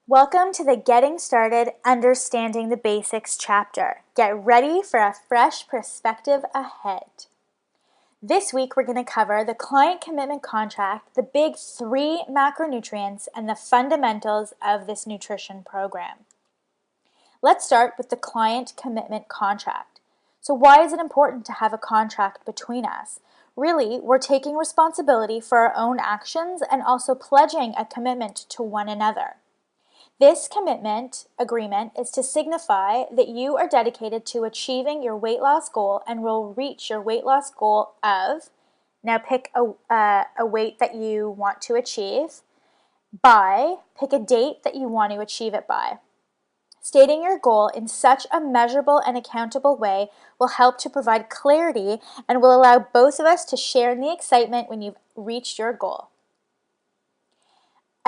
Welcome to the Getting Started Understanding the Basics chapter. Get ready for a fresh perspective ahead. This week we're going to cover the client commitment contract, the big 3 macronutrients, and the fundamentals of this nutrition program. Let's start with the client commitment contract. So why is it important to have a contract between us? Really, we're taking responsibility for our own actions and also pledging a commitment to one another. This commitment agreement is to signify that you are dedicated to achieving your weight loss goal and will reach your weight loss goal of, now pick a weight that you want to achieve, pick a date that you want to achieve it by. Stating your goal in such a measurable and accountable way will help to provide clarity and will allow both of us to share in the excitement when you've reached your goal.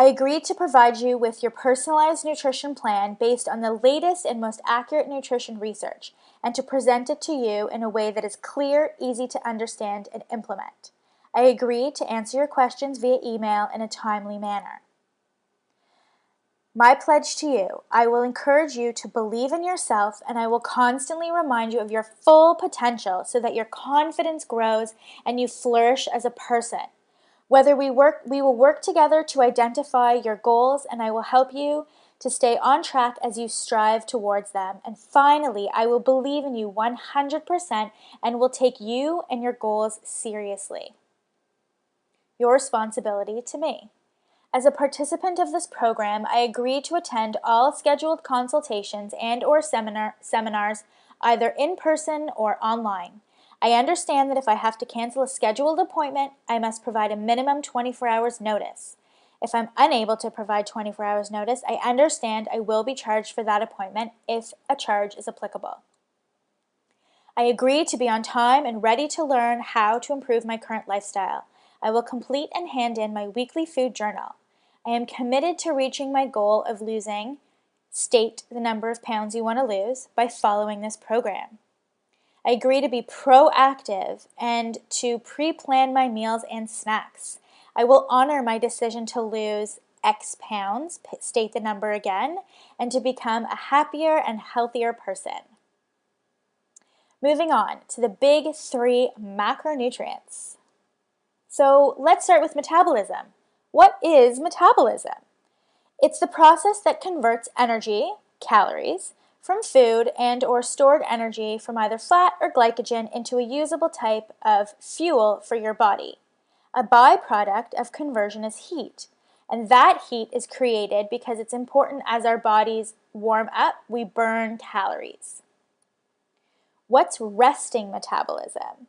I agreed to provide you with your personalized nutrition plan based on the latest and most accurate nutrition research, and to present it to you in a way that is clear, easy to understand, and implement. I agreed to answer your questions via email in a timely manner. My pledge to you, I will encourage you to believe in yourself, and I will constantly remind you of your full potential so that your confidence grows and you flourish as a person. We will work together to identify your goals, and I will help you to stay on track as you strive towards them. And finally, I will believe in you 100% and will take you and your goals seriously. Your responsibility to me. As a participant of this program, I agree to attend all scheduled consultations and/or seminars, either in person or online. I understand that if I have to cancel a scheduled appointment, I must provide a minimum 24 hours notice. If I'm unable to provide 24 hours notice, I understand I will be charged for that appointment if a charge is applicable. I agree to be on time and ready to learn how to improve my current lifestyle. I will complete and hand in my weekly food journal. I am committed to reaching my goal of state the number of pounds you want to lose, by following this program. I agree to be proactive and to pre-plan my meals and snacks. I will honor my decision to lose X pounds, state the number again, and to become a happier and healthier person. Moving on to the big 3 macronutrients. So let's start with metabolism. What is metabolism? It's the process that converts energy, calories, from food and/or stored energy from either fat or glycogen into a usable type of fuel for your body. A byproduct of conversion is heat, and that heat is created because it's important as our bodies warm up, we burn calories. What's resting metabolism?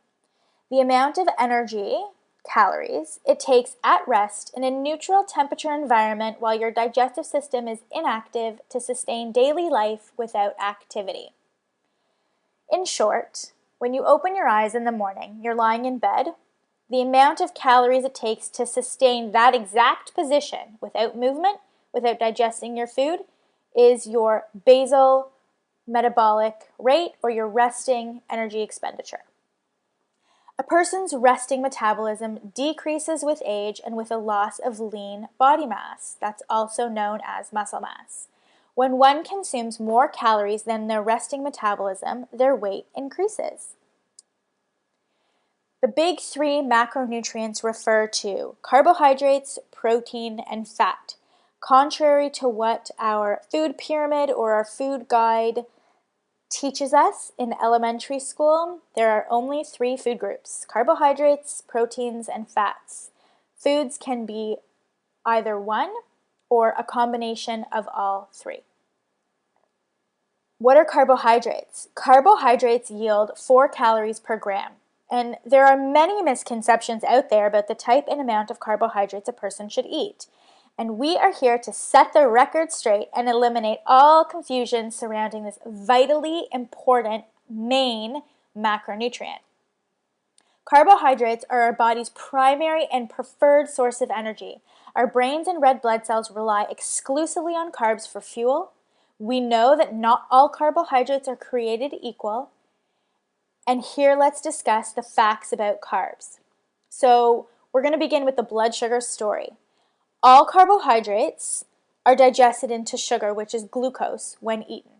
The amount of energy, calories, it takes at rest in a neutral temperature environment while your digestive system is inactive to sustain daily life without activity. In short, when you open your eyes in the morning, you're lying in bed, the amount of calories it takes to sustain that exact position without movement, without digesting your food, is your basal metabolic rate, or your resting energy expenditure. A person's resting metabolism decreases with age and with a loss of lean body mass. That's also known as muscle mass. When one consumes more calories than their resting metabolism, their weight increases. The big 3 macronutrients refer to carbohydrates, protein, and fat. Contrary to what our food pyramid or our food guide teaches us in elementary school, there are only 3 food groups: carbohydrates, proteins, and fats. Foods can be either one or a combination of all 3. What are carbohydrates? Carbohydrates yield 4 calories per gram, and there are many misconceptions out there about the type and amount of carbohydrates a person should eat. And we are here to set the record straight and eliminate all confusion surrounding this vitally important main macronutrient. Carbohydrates are our body's primary and preferred source of energy. Our brains and red blood cells rely exclusively on carbs for fuel. We know that not all carbohydrates are created equal. And here let's discuss the facts about carbs. So we're going to begin with the blood sugar story. All carbohydrates are digested into sugar, which is glucose, when eaten.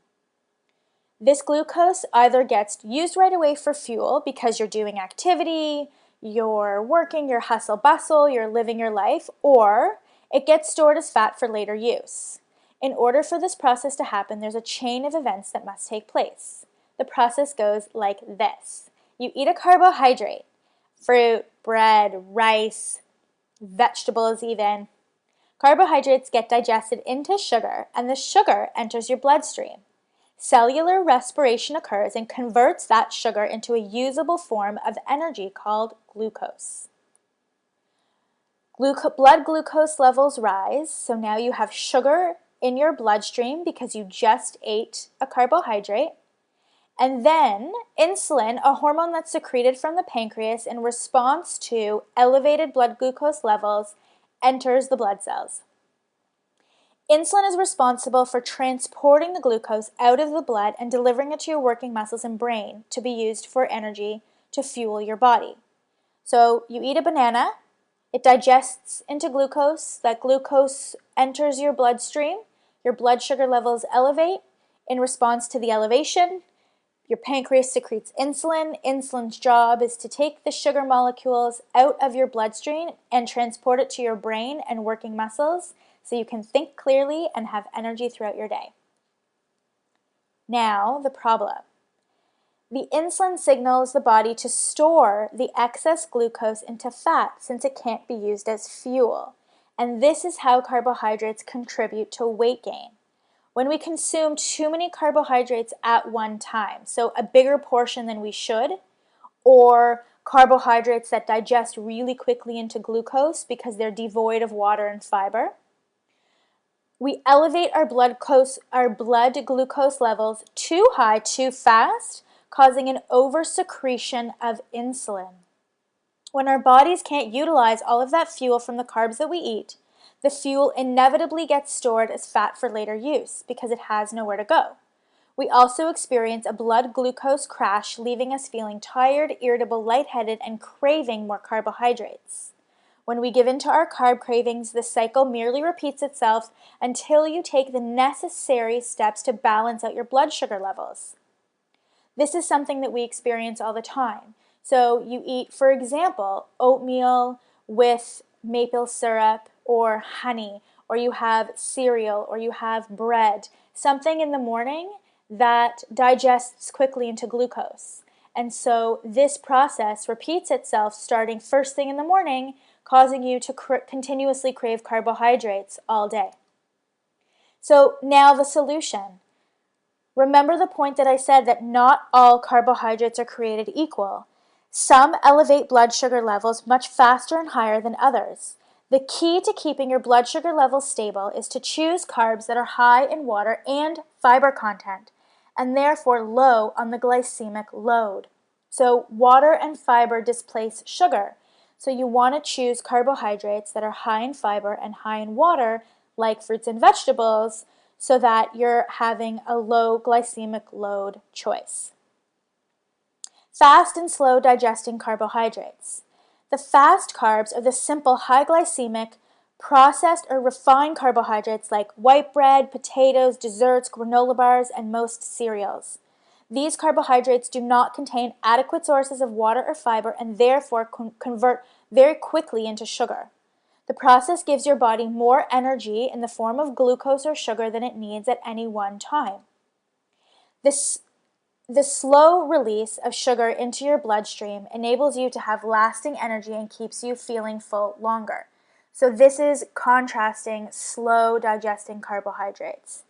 This glucose either gets used right away for fuel because you're doing activity, you're working, you're hustle bustle, you're living your life, or it gets stored as fat for later use. In order for this process to happen, there's a chain of events that must take place. The process goes like this. You eat a carbohydrate, fruit, bread, rice, vegetables even. Carbohydrates get digested into sugar, and the sugar enters your bloodstream. Cellular respiration occurs and converts that sugar into a usable form of energy called glucose. Blood glucose levels rise, so now you have sugar in your bloodstream because you just ate a carbohydrate. And then insulin, a hormone that's secreted from the pancreas in response to elevated blood glucose levels, enters the blood cells. Insulin is responsible for transporting the glucose out of the blood and delivering it to your working muscles and brain to be used for energy to fuel your body. So you eat a banana, it digests into glucose, that glucose enters your bloodstream, your blood sugar levels elevate. In response to the elevation, your pancreas secretes insulin. Insulin's job is to take the sugar molecules out of your bloodstream and transport it to your brain and working muscles so you can think clearly and have energy throughout your day. Now, the problem. The insulin signals the body to store the excess glucose into fat since it can't be used as fuel. And this is how carbohydrates contribute to weight gain. When we consume too many carbohydrates at one time, so a bigger portion than we should, or carbohydrates that digest really quickly into glucose because they're devoid of water and fiber, we elevate our blood glucose levels too high, too fast, causing an oversecretion of insulin. When our bodies can't utilize all of that fuel from the carbs that we eat, the fuel inevitably gets stored as fat for later use because it has nowhere to go. We also experience a blood glucose crash, leaving us feeling tired, irritable, lightheaded, and craving more carbohydrates. When we give in to our carb cravings, the cycle merely repeats itself until you take the necessary steps to balance out your blood sugar levels. This is something that we experience all the time. So you eat, for example, oatmeal with maple syrup or honey, or you have cereal, or you have bread, something in the morning that digests quickly into glucose. And so this process repeats itself starting first thing in the morning, causing you to continuously crave carbohydrates all day. So now the solution. Remember the point that I said that not all carbohydrates are created equal. Some elevate blood sugar levels much faster and higher than others. The key to keeping your blood sugar levels stable is to choose carbs that are high in water and fiber content, and therefore low on the glycemic load. So water and fiber displace sugar. So you want to choose carbohydrates that are high in fiber and high in water, like fruits and vegetables, so that you're having a low glycemic load choice. Fast and slow digesting carbohydrates. The fast carbs are the simple high glycemic, processed or refined carbohydrates like white bread, potatoes, desserts, granola bars, and most cereals. These carbohydrates do not contain adequate sources of water or fiber and therefore convert very quickly into sugar. The process gives your body more energy in the form of glucose or sugar than it needs at any one time. The slow release of sugar into your bloodstream enables you to have lasting energy and keeps you feeling full longer. So this is contrasting slow digesting carbohydrates.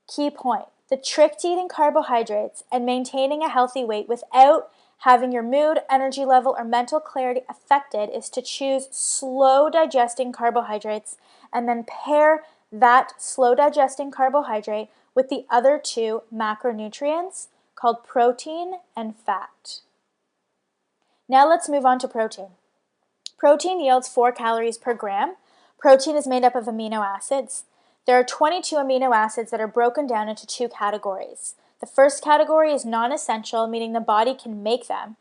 Key point. The trick to eating carbohydrates and maintaining a healthy weight without having your mood, energy level, or mental clarity affected is to choose slow digesting carbohydrates and then pair that slow digesting carbohydrate with the other two macronutrients called protein and fat. Now let's move on to protein. Protein yields 4 calories per gram. Protein is made up of amino acids. There are 22 amino acids that are broken down into 2 categories. The first category is non-essential, meaning the body can make them.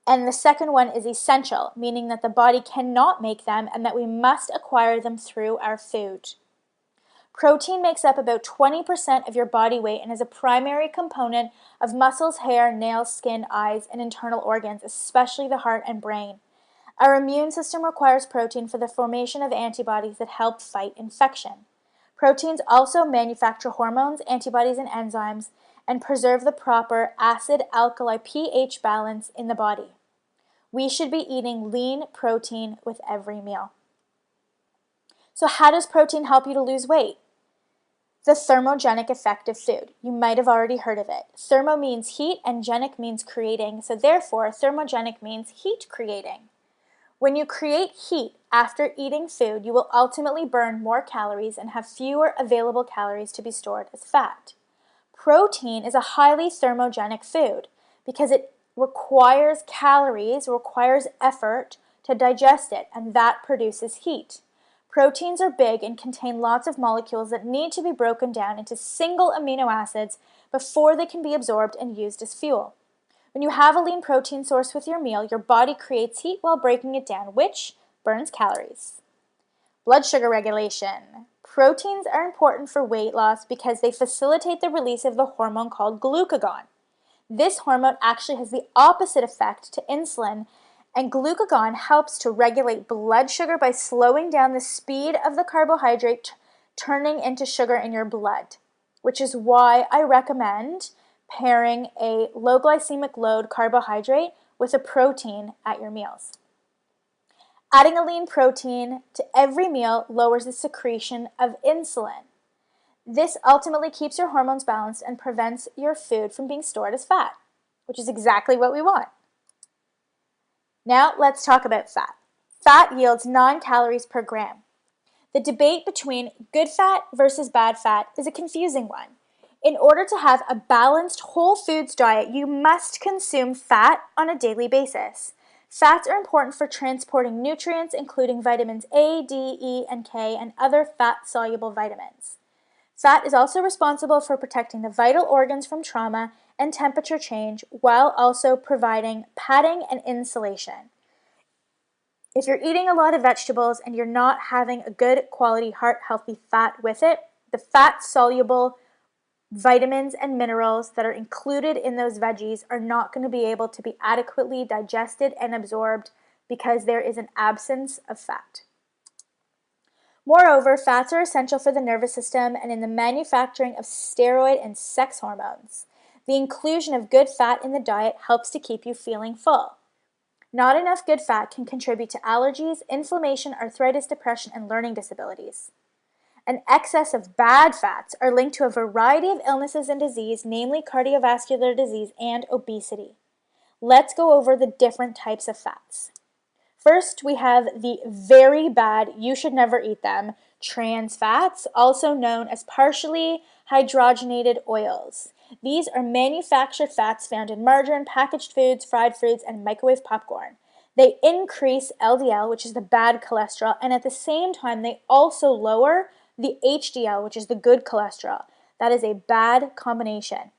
And the second one is essential, meaning that the body cannot make them and that we must acquire them through our food. Protein makes up about 20% of your body weight and is a primary component of muscles, hair, nails, skin, eyes, and internal organs, especially the heart and brain. Our immune system requires protein for the formation of antibodies that help fight infection. Proteins also manufacture hormones, antibodies, and enzymes, and preserve the proper acid-alkali pH balance in the body. We should be eating lean protein with every meal. So how does protein help you to lose weight? The thermogenic effect of food. You might have already heard of it. Thermo means heat and genic means creating, so therefore thermogenic means heat creating. When you create heat after eating food, you will ultimately burn more calories and have fewer available calories to be stored as fat. Protein is a highly thermogenic food because it requires calories, requires effort to digest it, and that produces heat. Proteins are big and contain lots of molecules that need to be broken down into single amino acids before they can be absorbed and used as fuel. When you have a lean protein source with your meal, your body creates heat while breaking it down, which burns calories. Blood sugar regulation. Proteins are important for weight loss because they facilitate the release of the hormone called glucagon. This hormone actually has the opposite effect to insulin, and glucagon helps to regulate blood sugar by slowing down the speed of the carbohydrate turning into sugar in your blood, which is why I recommend pairing a low glycemic load carbohydrate with a protein at your meals. Adding a lean protein to every meal lowers the secretion of insulin. This ultimately keeps your hormones balanced and prevents your food from being stored as fat, which is exactly what we want. Now let's talk about fat. Fat yields 9 calories per gram. The debate between good fat versus bad fat is a confusing one. In order to have a balanced whole foods diet, you must consume fat on a daily basis. Fats are important for transporting nutrients, including vitamins A, D, E, and K, and other fat-soluble vitamins. Fat is also responsible for protecting the vital organs from trauma and temperature change, while also providing padding and insulation. If you're eating a lot of vegetables and you're not having a good quality heart-healthy fat with it, the fat-soluble vitamins and minerals that are included in those veggies are not going to be able to be adequately digested and absorbed because there is an absence of fat. Moreover, fats are essential for the nervous system and in the manufacturing of steroid and sex hormones. The inclusion of good fat in the diet helps to keep you feeling full. Not enough good fat can contribute to allergies, inflammation, arthritis, depression, and learning disabilities. An excess of bad fats are linked to a variety of illnesses and disease, namely cardiovascular disease and obesity. Let's go over the different types of fats. First, we have the very bad, you should never eat them, trans fats, also known as partially hydrogenated oils. These are manufactured fats found in margarine, packaged foods, fried foods, and microwave popcorn. They increase LDL, which is the bad cholesterol, and at the same time, they also lower the HDL, which is the good cholesterol. That is a bad combination.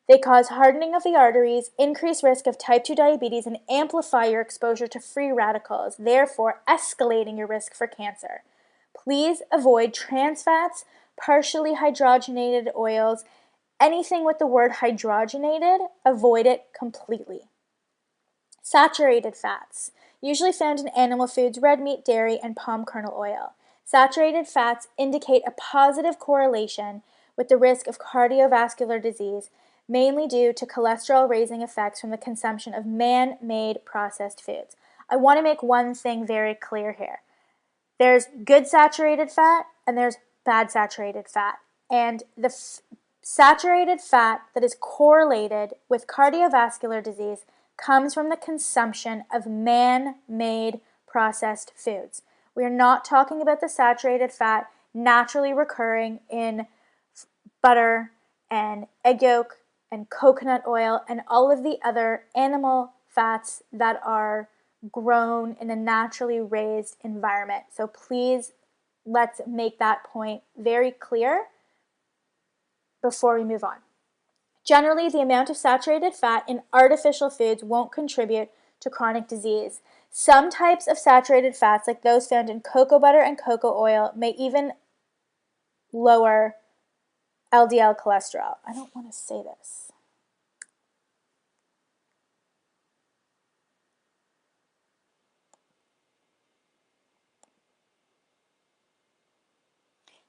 They cause hardening of the arteries, increase risk of type 2 diabetes, and amplify your exposure to free radicals, therefore escalating your risk for cancer. Please avoid trans fats, partially hydrogenated oils, anything with the word hydrogenated, avoid it completely. Saturated fats, usually found in animal foods, red meat, dairy, and palm kernel oil. Saturated fats indicate a positive correlation with the risk of cardiovascular disease, mainly due to cholesterol-raising effects from the consumption of man-made processed foods. I want to make one thing very clear here. There's good saturated fat and there's bad saturated fat. And the saturated fat that is correlated with cardiovascular disease comes from the consumption of man-made processed foods. We are not talking about the saturated fat naturally recurring in butter and egg yolk and coconut oil and all of the other animal fats that are grown in a naturally raised environment. So please, let's make that point very clear before we move on. Generally, the amount of saturated fat in artificial foods won't contribute to chronic disease. Some types of saturated fats, like those found in cocoa butter and cocoa oil, may even lower LDL cholesterol. I don't want to say this.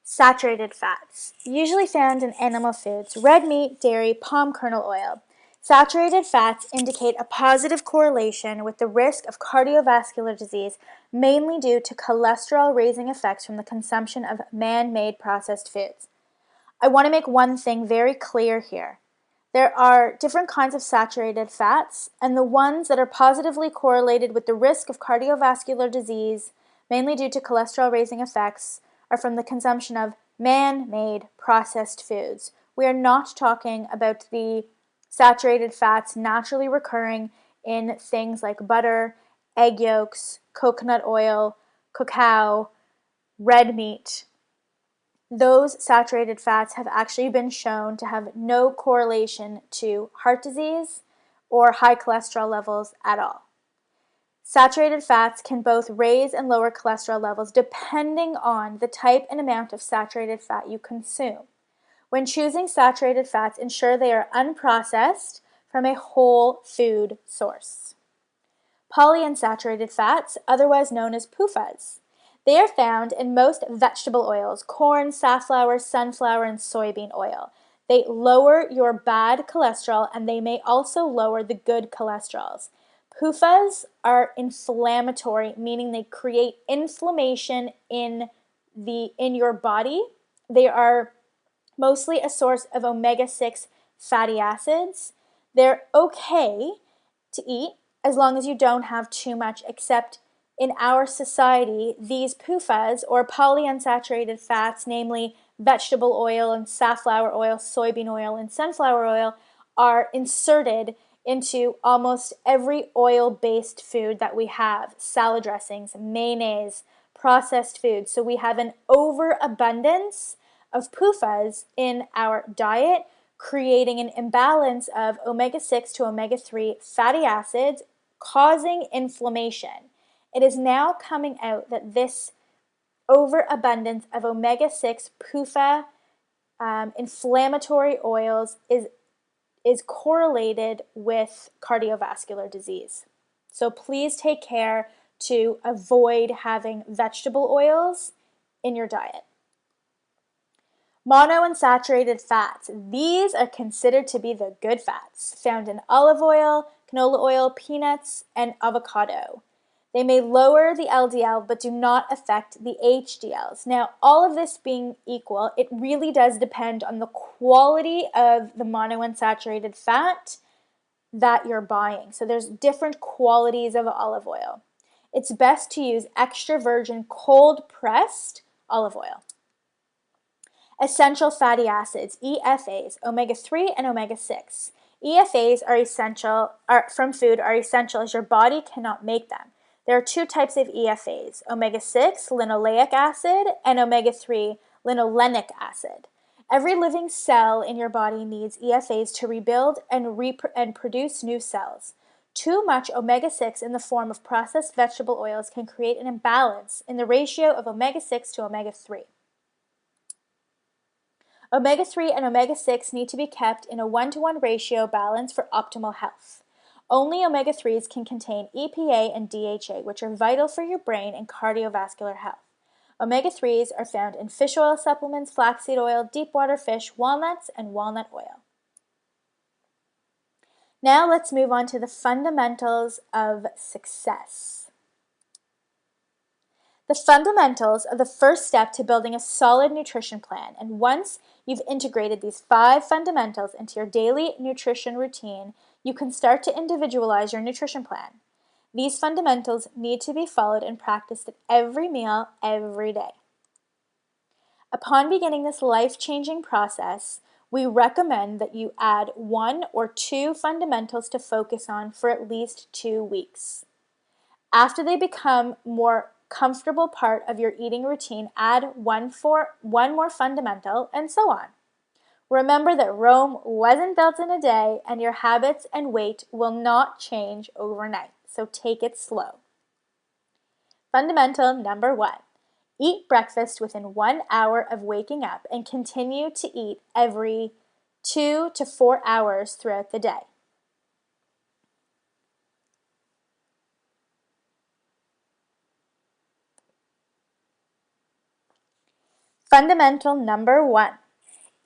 Saturated fats, usually found in animal foods, red meat, dairy, palm kernel oil. Saturated fats indicate a positive correlation with the risk of cardiovascular disease, mainly due to cholesterol-raising effects from the consumption of man-made processed foods. I want to make one thing very clear here. There are different kinds of saturated fats, and the ones that are positively correlated with the risk of cardiovascular disease, mainly due to cholesterol-raising effects, are from the consumption of man-made processed foods. We are not talking about the saturated fats naturally recurring in things like butter, egg yolks, coconut oil, cacao, red meat. Those saturated fats have actually been shown to have no correlation to heart disease or high cholesterol levels at all. Saturated fats can both raise and lower cholesterol levels depending on the type and amount of saturated fat you consume. When choosing saturated fats, ensure they are unprocessed from a whole food source. Polyunsaturated fats, otherwise known as PUFAs. They are found in most vegetable oils, corn, safflower, sunflower, and soybean oil. They lower your bad cholesterol, and they may also lower the good cholesterols. PUFAs are inflammatory, meaning they create inflammation in your body. They are mostly a source of omega-6 fatty acids. They're okay to eat as long as you don't have too much, except in our society, these PUFAs, or polyunsaturated fats, namely vegetable oil and safflower oil, soybean oil, and sunflower oil, are inserted into almost every oil-based food that we have. Salad dressings, mayonnaise, processed foods. So we have an overabundance of PUFAs in our diet, creating an imbalance of omega-6 to omega-3 fatty acids, causing inflammation. It is now coming out that this overabundance of omega-6 PUFA inflammatory oils is correlated with cardiovascular disease. So please take care to avoid having vegetable oils in your diet. Monounsaturated fats. These are considered to be the good fats, found in olive oil, canola oil, peanuts, and avocado. They may lower the LDL but do not affect the HDLs. Now, all of this being equal, it really does depend on the quality of the monounsaturated fat that you're buying. So there's different qualities of olive oil. It's best to use extra virgin cold pressed olive oil. Essential fatty acids, EFAs, omega-3 and omega-6. EFAs from food are essential as your body cannot make them. There are two types of EFAs, omega-6, linoleic acid, and omega-3, linolenic acid. Every living cell in your body needs EFAs to rebuild and produce new cells. Too much omega-6 in the form of processed vegetable oils can create an imbalance in the ratio of omega-6 to omega-3. Omega-3 and omega-6 need to be kept in a 1-to-1 ratio balance for optimal health. Only omega-3s can contain EPA and DHA, which are vital for your brain and cardiovascular health. Omega-3s are found in fish oil supplements, flaxseed oil, deep water fish, walnuts, and walnut oil. Now let's move on to the fundamentals of success. The fundamentals are the first step to building a solid nutrition plan, and once you've integrated these 5 fundamentals into your daily nutrition routine, you can start to individualize your nutrition plan. These fundamentals need to be followed and practiced at every meal, every day. Upon beginning this life-changing process, we recommend that you add 1 or 2 fundamentals to focus on for at least 2 weeks. After they become more comfortable part of your eating routine, add one more fundamental, and so on. Remember that Rome wasn't built in a day, and your habits and weight will not change overnight, so take it slow. Fundamental number 1, Eat breakfast within 1 hour of waking up and continue to eat every 2 to 4 hours throughout the day. Fundamental number 1.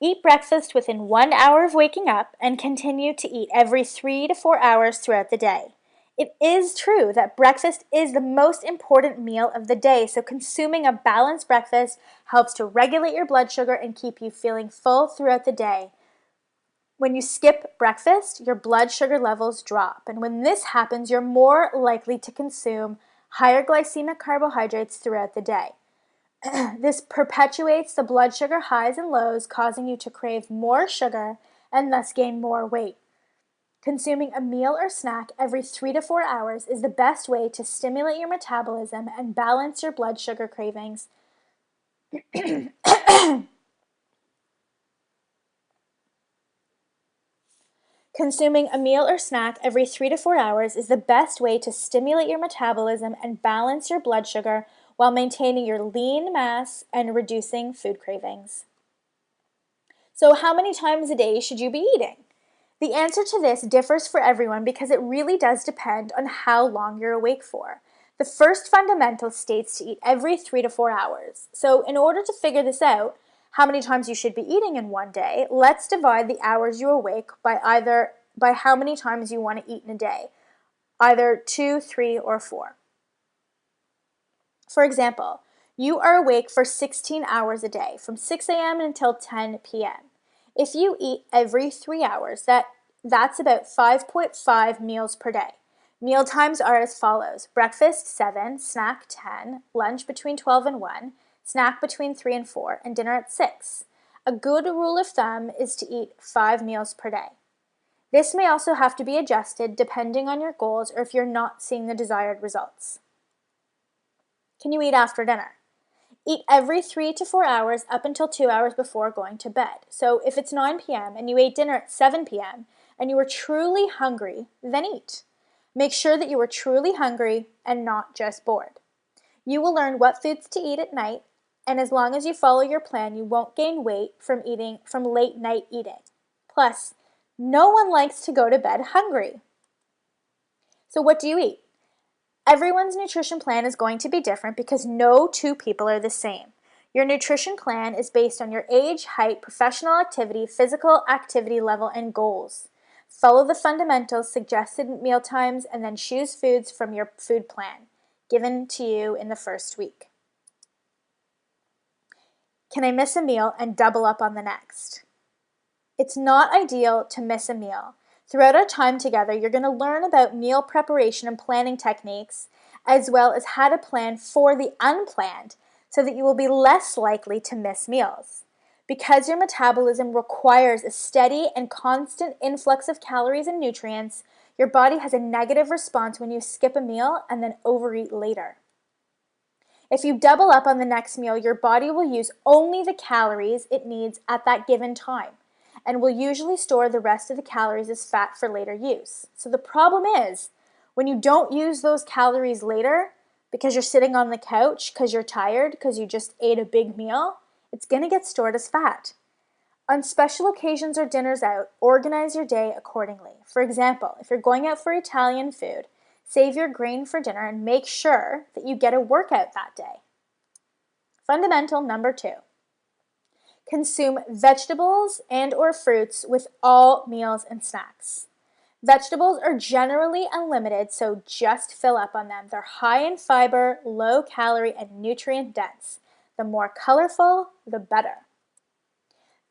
Eat breakfast within 1 hour of waking up and continue to eat every 3 to 4 hours throughout the day. It is true that breakfast is the most important meal of the day, so consuming a balanced breakfast helps to regulate your blood sugar and keep you feeling full throughout the day. When you skip breakfast, your blood sugar levels drop, and when this happens, you're more likely to consume higher glycemic carbohydrates throughout the day. This perpetuates the blood sugar highs and lows, causing you to crave more sugar and thus gain more weight. Consuming a meal or snack every 3 to 4 hours is the best way to stimulate your metabolism and balance your blood sugar cravings. Consuming a meal or snack every 3 to 4 hours is the best way to stimulate your metabolism and balance your blood sugar while maintaining your lean mass and reducing food cravings. So, how many times a day should you be eating? The answer to this differs for everyone because it really does depend on how long you're awake for. The first fundamental states to eat every 3 to 4 hours. So, in order to figure this out, how many times you should be eating in one day, let's divide the hours you're awake by how many times you want to eat in a day, either 2, 3, or 4. For example, you are awake for 16 hours a day, from 6 a.m. until 10 p.m. If you eat every 3 hours, that's about 5.5 meals per day. Meal times are as follows: breakfast 7, snack 10, lunch between 12 and 1, snack between 3 and 4, and dinner at 6. A good rule of thumb is to eat 5 meals per day. This may also have to be adjusted depending on your goals or if you're not seeing the desired results. Can you eat after dinner? Eat every 3 to 4 hours up until 2 hours before going to bed. So if it's 9 p.m. and you ate dinner at 7 p.m. and you were truly hungry, then eat. Make sure that you are truly hungry and not just bored. You will learn what foods to eat at night, and as long as you follow your plan, you won't gain weight from late night eating. Plus, no one likes to go to bed hungry. So what do you eat? Everyone's nutrition plan is going to be different because no two people are the same. Your nutrition plan is based on your age, height, professional activity, physical activity level, and goals. Follow the fundamentals, suggested meal times, and then choose foods from your food plan given to you in the first week. Can I miss a meal and double up on the next? It's not ideal to miss a meal. Throughout our time together, you're going to learn about meal preparation and planning techniques, as well as how to plan for the unplanned so that you will be less likely to miss meals. Because your metabolism requires a steady and constant influx of calories and nutrients, your body has a negative response when you skip a meal and then overeat later. If you double up on the next meal, your body will use only the calories it needs at that given time and will usually store the rest of the calories as fat for later use. So the problem is, when you don't use those calories later because you're sitting on the couch, because you're tired, because you just ate a big meal, it's going to get stored as fat. On special occasions or dinners out, organize your day accordingly. For example, if you're going out for Italian food, save your grain for dinner and make sure that you get a workout that day. Fundamental number 2. Consume vegetables and or fruits with all meals and snacks. Vegetables are generally unlimited, so just fill up on them. They're high in fiber, low calorie, and nutrient dense. The more colorful, the better.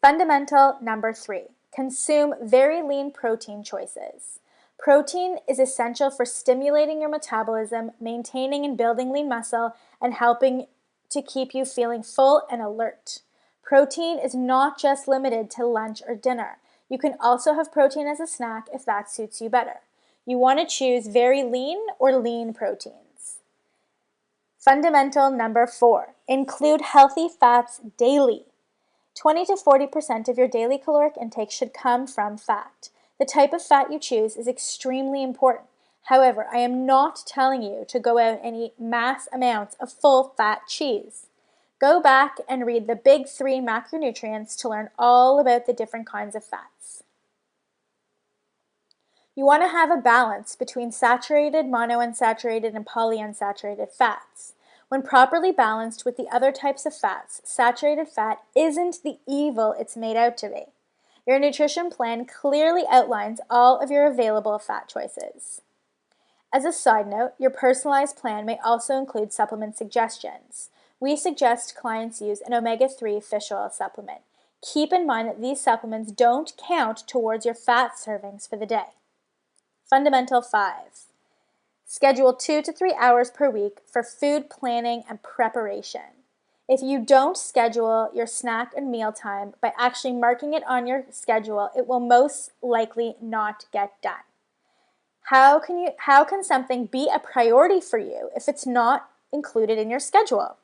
Fundamental number 3. Consume very lean protein choices. Protein is essential for stimulating your metabolism, maintaining and building lean muscle, and helping to keep you feeling full and alert. Protein is not just limited to lunch or dinner. You can also have protein as a snack if that suits you better. You want to choose very lean or lean proteins. Fundamental number 4. Include healthy fats daily. 20 to 40% of your daily caloric intake should come from fat. The type of fat you choose is extremely important. However, I am not telling you to go out and eat mass amounts of full fat cheese. Go back and read the big 3 macronutrients to learn all about the different kinds of fats. You want to have a balance between saturated, monounsaturated, and polyunsaturated fats. When properly balanced with the other types of fats, saturated fat isn't the evil it's made out to be. Your nutrition plan clearly outlines all of your available fat choices. As a side note, your personalized plan may also include supplement suggestions. We suggest clients use an omega-3 fish oil supplement. Keep in mind that these supplements don't count towards your fat servings for the day. Fundamental 5. Schedule 2 to 3 hours per week for food planning and preparation. If you don't schedule your snack and meal time by actually marking it on your schedule, it will most likely not get done. How can something be a priority for you if it's not included in your schedule?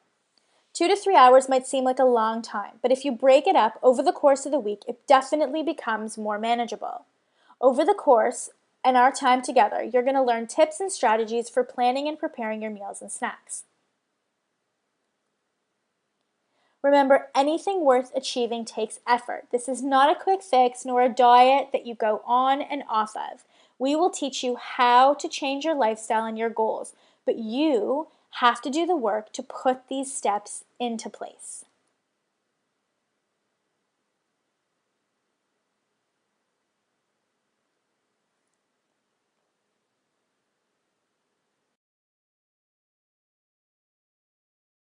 2 to 3 hours might seem like a long time, but if you break it up over the course of the week, it definitely becomes more manageable. Over the course and our time together, you're going to learn tips and strategies for planning and preparing your meals and snacks. Remember, anything worth achieving takes effort. This is not a quick fix nor a diet that you go on and off of. We will teach you how to change your lifestyle and your goals, but you have to do the work to put these steps into place.